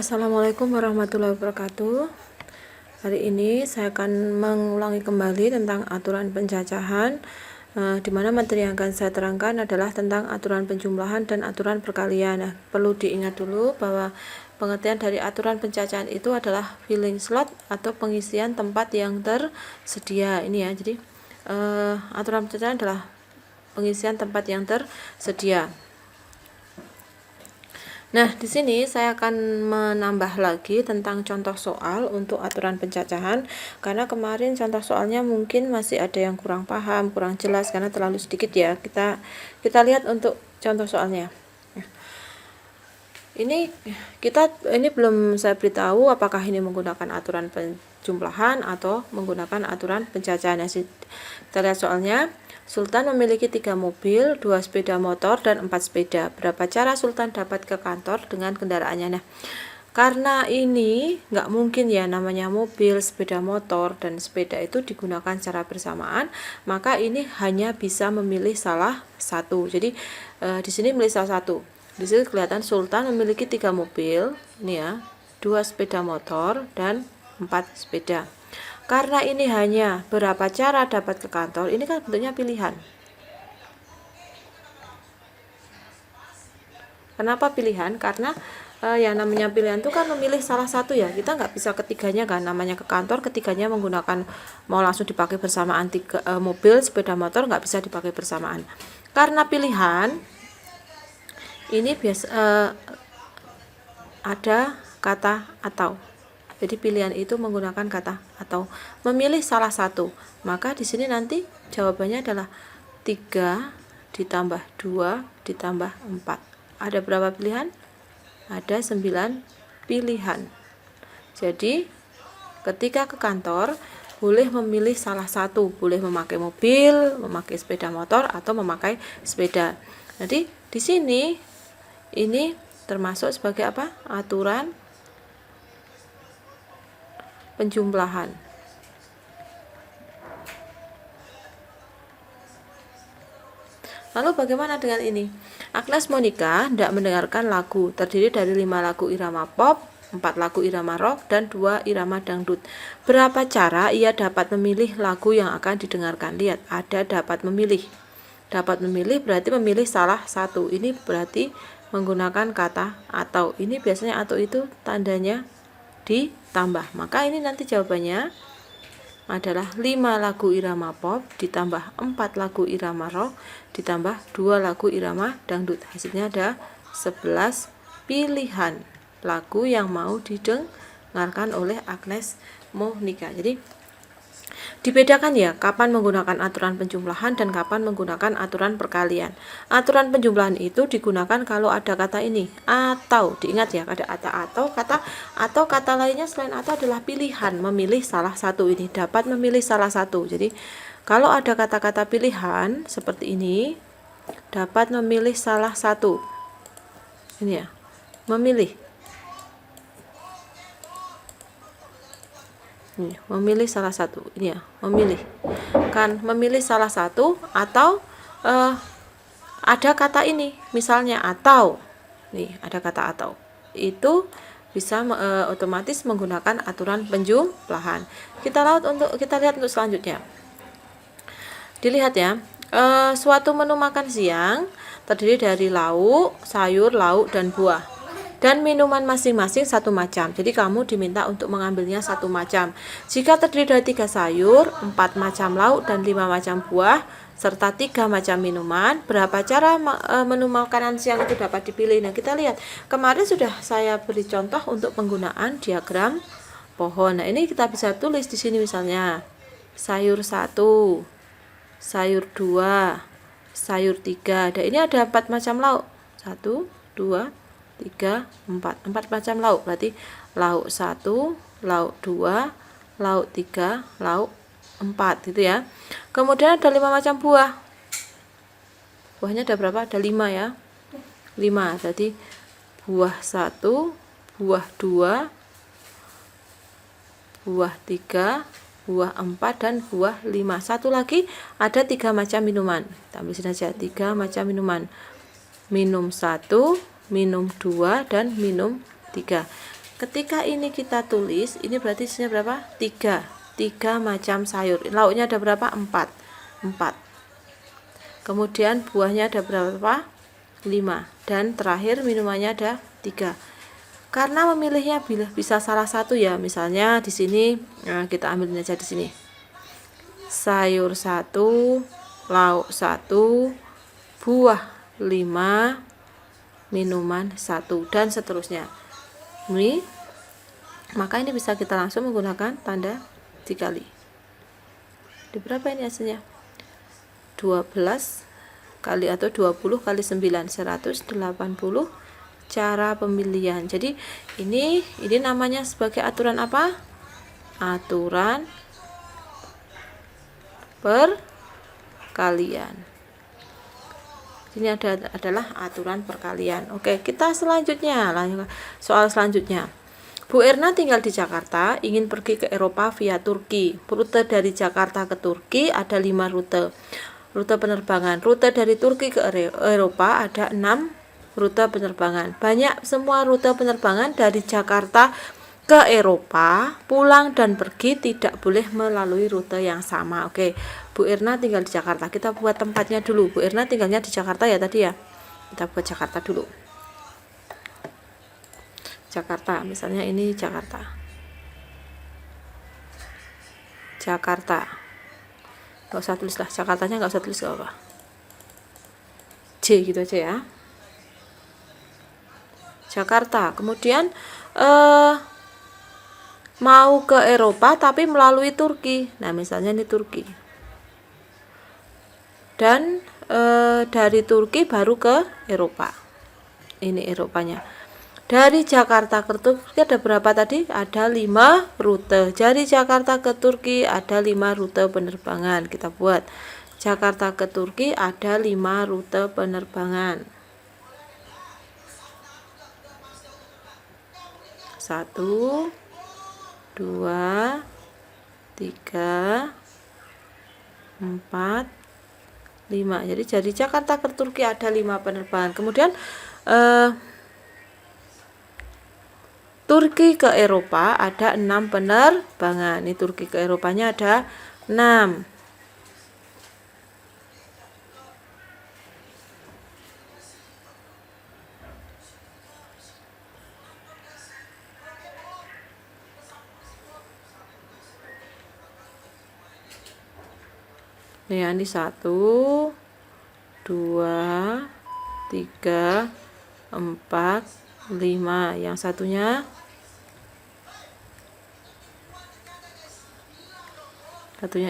Assalamualaikum warahmatullahi wabarakatuh. Hari ini saya akan mengulangi kembali tentang aturan pencacahan, di mana materi yang akan saya terangkan adalah tentang aturan penjumlahan dan aturan perkalian. Nah, perlu diingat dulu bahwa pengertian dari aturan pencacahan itu adalah filling slot atau pengisian tempat yang tersedia. Ini ya, jadi aturan pencacahan adalah pengisian tempat yang tersedia. Nah, di sini saya akan menambah lagi tentang contoh soal untuk aturan pencacahan, karena kemarin contoh soalnya mungkin masih ada yang kurang paham, kurang jelas karena terlalu sedikit ya. Kita lihat untuk contoh soalnya. Ini belum saya beritahu apakah ini menggunakan aturan penjumlahan atau menggunakan aturan pencacahan. Kita lihat soalnya. Sultan memiliki 3 mobil, 2 sepeda motor, dan 4 sepeda. Berapa cara Sultan dapat ke kantor dengan kendaraannya? Nah, karena ini nggak mungkin ya namanya mobil, sepeda motor, dan sepeda itu digunakan secara bersamaan, maka ini hanya bisa memilih salah satu. Jadi di sini milih salah satu. Di sini kelihatan Sultan memiliki 3 mobil, ini ya, 2 sepeda motor, dan 4 sepeda. Karena ini hanya berapa cara dapat ke kantor, ini kan bentuknya pilihan. Kenapa pilihan? Karena yang namanya pilihan itu kan memilih salah satu ya. Kita nggak bisa ketiganya kan, namanya ke kantor ketiganya menggunakan mau langsung dipakai bersamaan mobil, sepeda motor nggak bisa dipakai bersamaan. Karena pilihan ini biasa ada kata atau. Jadi pilihan itu menggunakan kata atau memilih salah satu. Maka di sini nanti jawabannya adalah 3 ditambah 2 ditambah 4. Ada berapa pilihan? Ada 9 pilihan. Jadi ketika ke kantor boleh memilih salah satu, boleh memakai mobil, memakai sepeda motor, atau memakai sepeda. Jadi di sini ini termasuk sebagai apa? Aturan penjumlahan. Lalu bagaimana dengan ini? Agnes Monica tidak mendengarkan lagu, terdiri dari 5 lagu irama pop, 4 lagu irama rock, dan 2 irama dangdut. Berapa cara ia dapat memilih lagu yang akan didengarkan? Lihat, ada dapat memilih. Dapat memilih berarti memilih salah satu. Ini berarti menggunakan kata atau. Ini biasanya atau itu tandanya ditambah. Maka ini nanti jawabannya adalah 5 lagu irama pop ditambah 4 lagu irama rock ditambah 2 lagu irama dangdut. Hasilnya ada 11 pilihan lagu yang mau didengarkan oleh Agnes Monica. Jadi dibedakan ya kapan menggunakan aturan penjumlahan dan kapan menggunakan aturan perkalian. Aturan penjumlahan itu digunakan kalau ada kata ini atau. Diingat ya, ada kata lainnya selain atau adalah pilihan, memilih salah satu. Ini dapat memilih salah satu. Jadi kalau ada kata-kata pilihan seperti ini, dapat memilih salah satu. Ini ya, memilih. Memilih salah satu. Ini ya, memilih. Kan memilih salah satu atau ada kata ini, misalnya atau. Nih, ada kata atau. Itu bisa otomatis menggunakan aturan penjumlahan. Kita lihat untuk selanjutnya. Dilihat ya. Suatu menu makan siang terdiri dari lauk, sayur, lauk, dan buah. Dan minuman masing-masing satu macam. Jadi kamu diminta untuk mengambilnya satu macam. Jika terdiri dari 3 sayur, 4 macam lauk, dan 5 macam buah, serta 3 macam minuman, berapa cara menu makanan siang itu dapat dipilih? Nah, kita lihat. Kemarin sudah saya beri contoh untuk penggunaan diagram pohon. Nah, ini kita bisa tulis di sini misalnya. Sayur 1, sayur 2, sayur 3. Dan ini ada 4 macam lauk. 1, 2, 3, 4 macam lauk, berarti lauk 1, lauk 2, lauk 3, lauk 4 gitu ya. Kemudian ada 5 macam buah. Buahnya ada berapa? Ada 5 ya. 5, berarti buah 1, buah 2, buah 3, buah 4, dan buah 5. Satu lagi ada 3 macam minuman. Tambah sini saja 3 macam minuman. Minum 1, minum 2, dan minum 3. Ketika ini kita tulis, ini berarti isinya berapa? 3 macam sayur. Lauknya ada berapa? 4. Kemudian buahnya ada berapa? 5. Dan terakhir minumannya ada 3. Karena memilihnya bisa salah satu ya, misalnya di sini kita ambil aja di sini. Sayur 1, lauk 1, buah 5, minuman 1, dan seterusnya. Ini maka ini bisa kita langsung menggunakan tanda dikali. Di berapa ini hasilnya? 12 kali atau 20 kali 9, 180 cara pemilihan. Jadi ini namanya sebagai aturan apa? Aturan perkalian. Ini adalah aturan perkalian. Oke, kita selanjutnya, soal selanjutnya. Bu Erna tinggal di Jakarta, ingin pergi ke Eropa via Turki. Rute dari Jakarta ke Turki ada 5 rute penerbangan. Rute dari Turki ke Eropa ada 6 rute penerbangan. Banyak semua rute penerbangan dari Jakarta ke Eropa, pulang dan pergi tidak boleh melalui rute yang sama. Oke, Bu Erna tinggal di Jakarta. Kita buat tempatnya dulu. Bu Erna tinggalnya di Jakarta ya tadi ya. Kita buat Jakarta dulu. Jakarta, misalnya ini Jakarta. Gak usah tulis lah, Jakartanya gak usah tulis, gak apa. J gitu aja ya. Jakarta. Kemudian mau ke Eropa tapi melalui Turki. Nah, misalnya ini Turki. Dan dari Turki baru ke Eropa. Ini Eropanya. Dari Jakarta ke Turki ada berapa tadi? Ada 5 rute. Dari Jakarta ke Turki ada 5 rute penerbangan. Kita buat. Jakarta ke Turki ada 5 rute penerbangan. 1, 2, 3, 4, 5. Jadi dari Jakarta ke Turki ada 5 penerbangan. Kemudian Turki ke Eropa ada 6 penerbangan. Ini Turki ke Eropanya ada 6. Ini 1, 2, 3, 4, 5. Yang satunya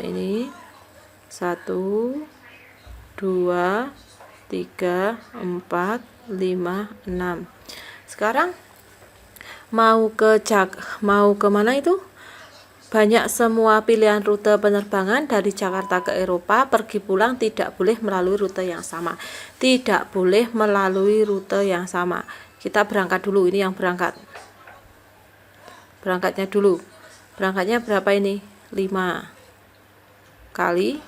ini 1, 2, 3, 4, 5, 6. Sekarang mau ke mana itu? Banyak semua pilihan rute penerbangan dari Jakarta ke Eropa, pergi pulang tidak boleh melalui rute yang sama. Tidak boleh melalui rute yang sama. Kita berangkat dulu, ini yang berangkat. Berangkatnya dulu. Berangkatnya berapa ini? 5 kali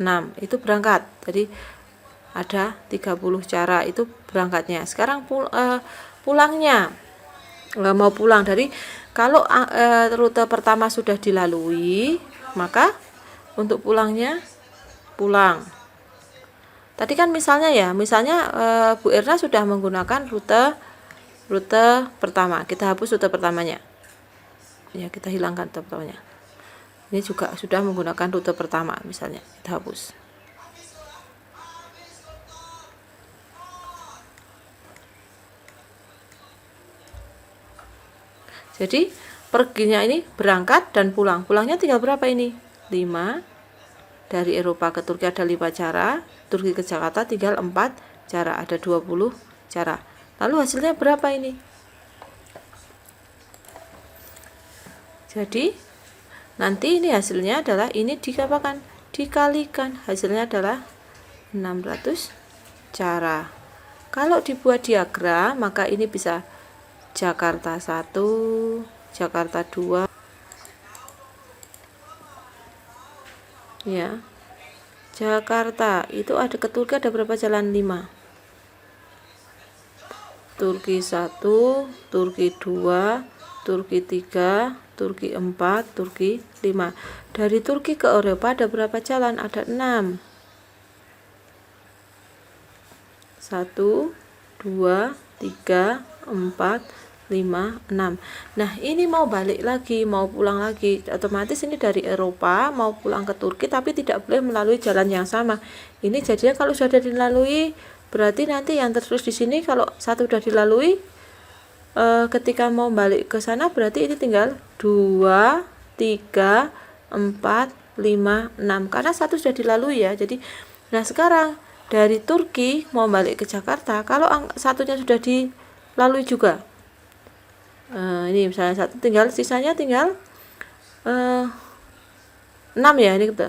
6. Itu berangkat. Jadi ada 30 cara itu berangkatnya. Sekarang pulangnya. Mau pulang dari kalau rute pertama sudah dilalui, maka untuk pulangnya pulang. Tadi kan misalnya Bu Erna sudah menggunakan rute pertama. Kita hapus rute pertamanya. Ya, kita hilangkan rute pertamanya. Ini juga sudah menggunakan rute pertama, misalnya kita hapus. Jadi perginya ini berangkat dan pulang. Pulangnya tinggal berapa ini? 5. Dari Eropa ke Turki ada 5 cara. Turki ke Jakarta tinggal 4 cara. Ada 20 cara. Lalu hasilnya berapa ini? Jadi nanti ini hasilnya adalah ini dikalikan. Hasilnya adalah 600 cara. Kalau dibuat diagram, maka ini bisa Jakarta 1, Jakarta 2. Ya. Jakarta itu ada ke Turki ada berapa jalan? 5. Turki 1, Turki 2, Turki 3, Turki 4, Turki 5. Dari Turki ke Eropa ada berapa jalan? Ada 6. 1, 2, 3, 4, 5, 6. Nah, ini mau balik lagi, mau pulang lagi. Otomatis ini dari Eropa mau pulang ke Turki, tapi tidak boleh melalui jalan yang sama. Ini jadinya kalau sudah dilalui, berarti nanti yang tertulis di sini kalau satu sudah dilalui, ketika mau balik ke sana berarti ini tinggal 2, 3, 4, 5, 6. Karena satu sudah dilalui ya. Jadi, nah sekarang dari Turki mau balik ke Jakarta, kalau satunya sudah dilalui juga, ini misalnya satu, tinggal sisanya tinggal 6 ya, ini gitu.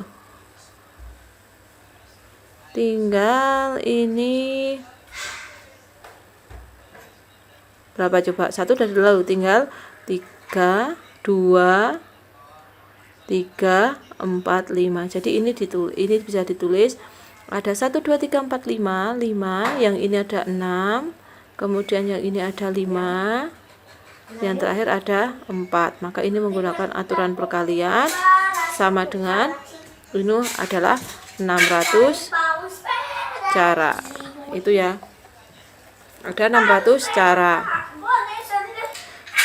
Tinggal ini berapa coba? Satu sudah dilalui, tinggal 3, 2, 3, 4, 5. Jadi ini bisa ditulis ada 1, 2, 3, 4, 5, 5, yang ini ada 6, kemudian yang ini ada 5, yang terakhir ada 4. Maka ini menggunakan aturan perkalian sama dengan ini adalah 600 cara. Itu ya. Ada 600 cara.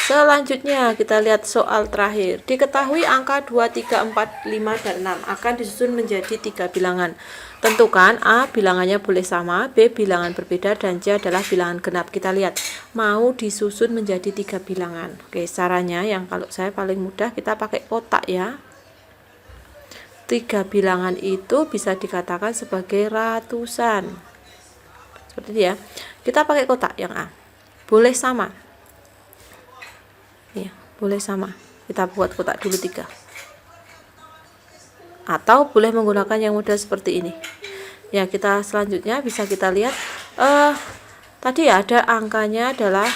Selanjutnya kita lihat soal terakhir. Diketahui angka 2, 3, 4, 5, dan 6 akan disusun menjadi 3 bilangan. Tentukan A bilangannya boleh sama, B bilangan berbeda, dan C adalah bilangan genap. Kita lihat mau disusun menjadi 3 bilangan. Oke, caranya yang kalau saya paling mudah kita pakai kotak ya. 3 bilangan itu bisa dikatakan sebagai ratusan. Seperti ini ya. Kita pakai kotak yang A. Boleh sama. Ya, boleh sama. Kita buat kotak dulu 3. Atau boleh menggunakan yang mudah seperti ini. Ya, kita selanjutnya bisa kita lihat tadi ya ada angkanya berapa?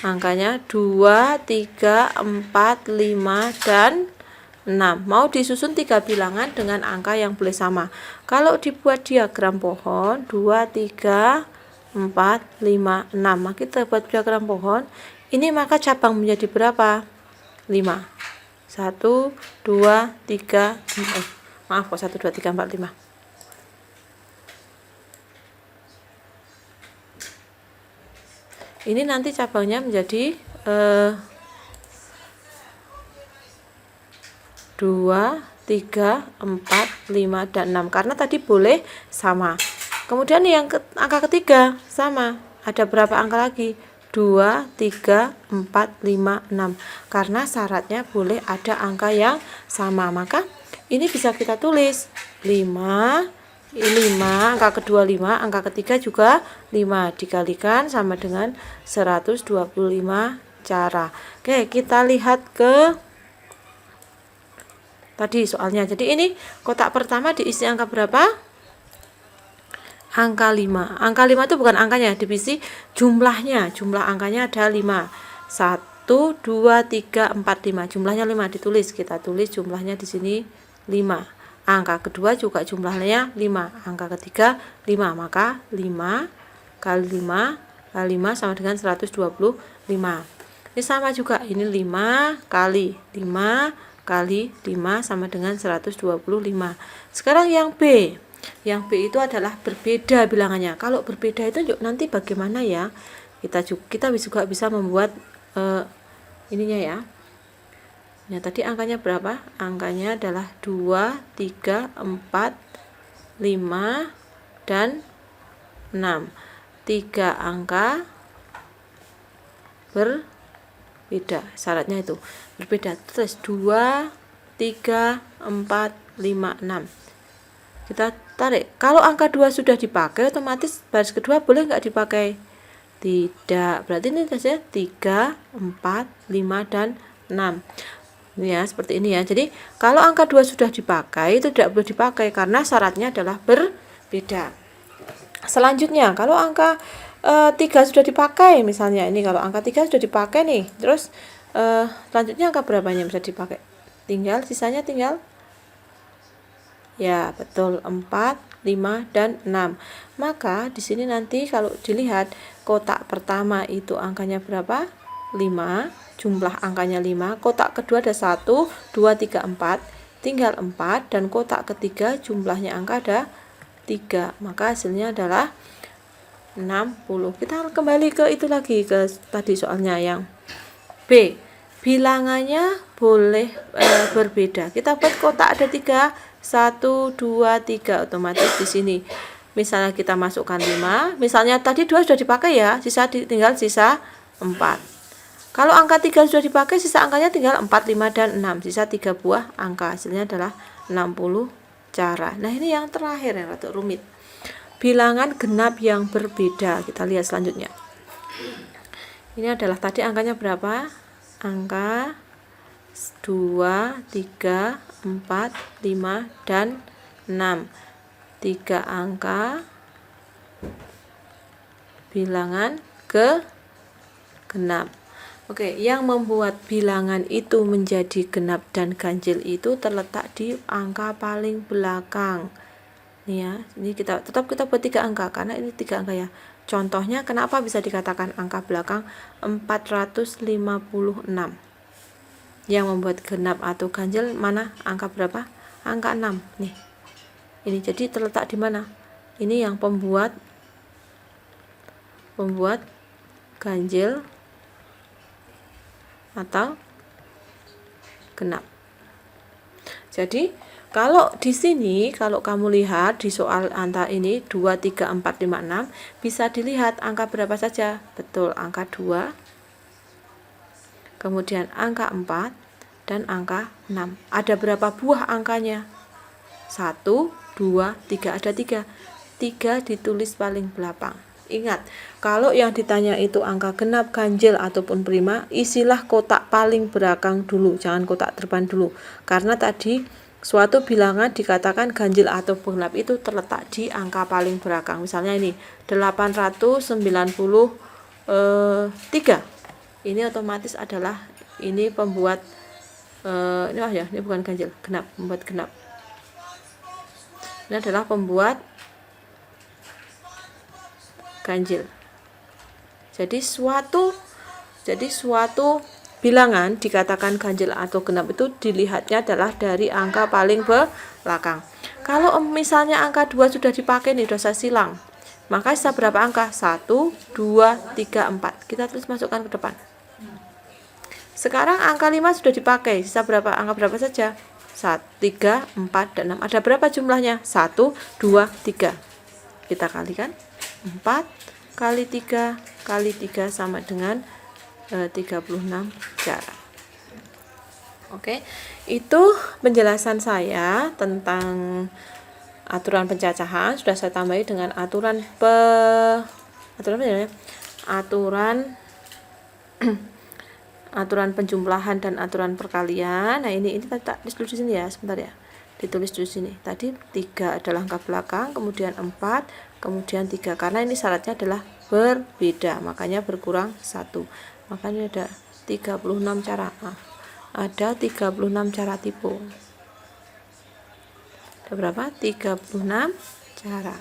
Angkanya 2, 3, 4, 5, dan 6. Mau disusun 3 bilangan dengan angka yang boleh sama. Kalau dibuat diagram pohon 2, 3, 4, 5, 6. Maka kita buat diagram pohon. Ini maka cabang menjadi berapa? 5. 1, 2, 3, maaf kok 1, 2, 3, 4, 5. Ini nanti cabangnya menjadi 2, 3, 4, 5, dan 6. Karena tadi boleh sama. Kemudian yang angka ketiga sama. Ada berapa angka lagi? 2, 3, 4, 5, 6. Karena syaratnya boleh ada angka yang sama. Maka ini bisa kita tulis 5, ini 5, angka kedua 5, angka ketiga juga 5. Dikalikan sama dengan 125 cara. Oke, kita lihat ke tadi soalnya. Jadi ini kotak pertama diisi angka berapa? Angka 5. Angka 5 itu bukan angkanya, diisi jumlahnya. Jumlah angkanya ada 5. 1, 2, 3, 4, 5. Jumlahnya 5 ditulis. Kita tulis jumlahnya di sini 5. Angka kedua juga jumlahnya 5. Angka ketiga 5. Maka 5 kali 5 kali 5 sama dengan 125. Ini sama juga. Ini 5 kali 5 kali 5 sama dengan 125. Sekarang yang B. Yang B itu adalah berbeda bilangannya. Kalau berbeda itu nanti bagaimana ya? Kita juga bisa membuat ininya ya. Ya, tadi angkanya berapa? Angkanya adalah 2, 3, 4, 5, dan 6. 3 angka berbeda. Syaratnya itu berbeda. Terus 2, 3, 4, 5, 6. Kita tarik. Kalau angka 2 sudah dipakai, otomatis baris kedua boleh nggak dipakai? Tidak. Berarti ini saja 3, 4, 5, dan 6. Ini ya, seperti ini ya. Jadi, kalau angka 2 sudah dipakai, itu tidak boleh dipakai karena syaratnya adalah berbeda. Selanjutnya, kalau angka 3 sudah dipakai, misalnya ini kalau angka 3 sudah dipakai nih, terus selanjutnya angka berapanya bisa dipakai? Sisanya tinggal ya, betul 4, 5, dan 6. Maka di sini nanti kalau dilihat kotak pertama itu angkanya berapa? 5, jumlah angkanya 5. Kotak kedua ada 1, 2, 3, 4, tinggal 4, dan kotak ketiga jumlahnya angka ada 3. Maka hasilnya adalah 60. Kita kembali ke itu lagi, ke tadi soalnya yang B. Bilangannya boleh berbeda. Kita buat kotak ada 3, 1, 2, 3. Otomatis di sini misalnya kita masukkan 5, misalnya tadi 2 sudah dipakai ya, tinggal sisa 4. Kalau angka 3 sudah dipakai, sisa angkanya tinggal 4, 5, dan 6. Sisa 3 buah angka. Hasilnya adalah 60 cara. Nah, ini yang terakhir yang rada rumit. Bilangan genap yang berbeda. Kita lihat selanjutnya. Ini adalah tadi angkanya berapa? Angka 2, 3, 4, 5, dan 6. 3 angka bilangan genap. Oke, yang membuat bilangan itu menjadi genap dan ganjil itu terletak di angka paling belakang. Nih ya, ini kita buat 3 angka karena ini 3 angka ya. Contohnya kenapa bisa dikatakan angka belakang? 456. Yang membuat genap atau ganjil mana? Angka berapa? Angka 6. Nih. Ini jadi terletak di mana? Ini yang pembuat ganjil atau genap. Jadi kalau di sini, kalau kamu lihat di soal antara ini 2, 3, 4, 5, 6, bisa dilihat angka berapa saja. Betul, angka 2, kemudian angka 4, dan angka 6. Ada berapa buah angkanya? 1, 2, 3, ada 3. 3 ditulis paling belakang. Ingat, kalau yang ditanya itu angka genap, ganjil, ataupun prima, isilah kotak paling belakang dulu, jangan kotak depan dulu. Karena tadi suatu bilangan dikatakan ganjil atau genap itu terletak di angka paling belakang. Misalnya ini 893. Ini otomatis adalah ini pembuat ini bukan ganjil, genap, membuat genap. Ini adalah pembuat ganjil. Jadi suatu bilangan dikatakan ganjil atau genap itu dilihatnya adalah dari angka paling belakang. Kalau misalnya angka 2 sudah dipakai nih, sudah saya silang, maka sisa berapa angka? 1, 2, 3, 4. Kita terus masukkan ke depan. Sekarang angka 5 sudah dipakai, sisa berapa? Angka berapa saja? 1, 3, 4, dan 6. Ada berapa jumlahnya? 1, 2, 3. Kita kalikan. 4 kali 3 kali 3 sama dengan 36 cara. Oke, itu penjelasan saya tentang aturan pencacahan. Sudah saya tambahi dengan aturan aturan penjumlahan dan aturan perkalian. Nah, ini tak ditulis di sini ya, sebentar ya. Ditulis di sini. Tadi 3 adalah angka belakang, kemudian 4, kemudian 3. Karena ini syaratnya adalah berbeda, makanya berkurang 1. Makanya ada 36 cara. Ada 36 cara tipu. Ada berapa? 36 cara.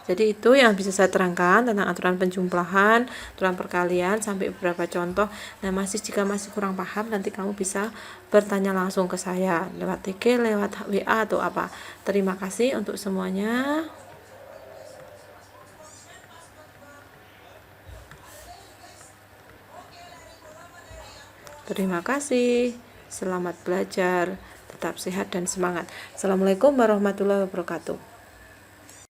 Jadi itu yang bisa saya terangkan tentang aturan penjumlahan, aturan perkalian, sampai beberapa contoh. Nah, jika masih kurang paham, nanti kamu bisa bertanya langsung ke saya lewat TG, lewat WA, atau apa. Terima kasih untuk semuanya. Terima kasih. Selamat belajar. Tetap sehat dan semangat. Assalamualaikum warahmatullahi wabarakatuh.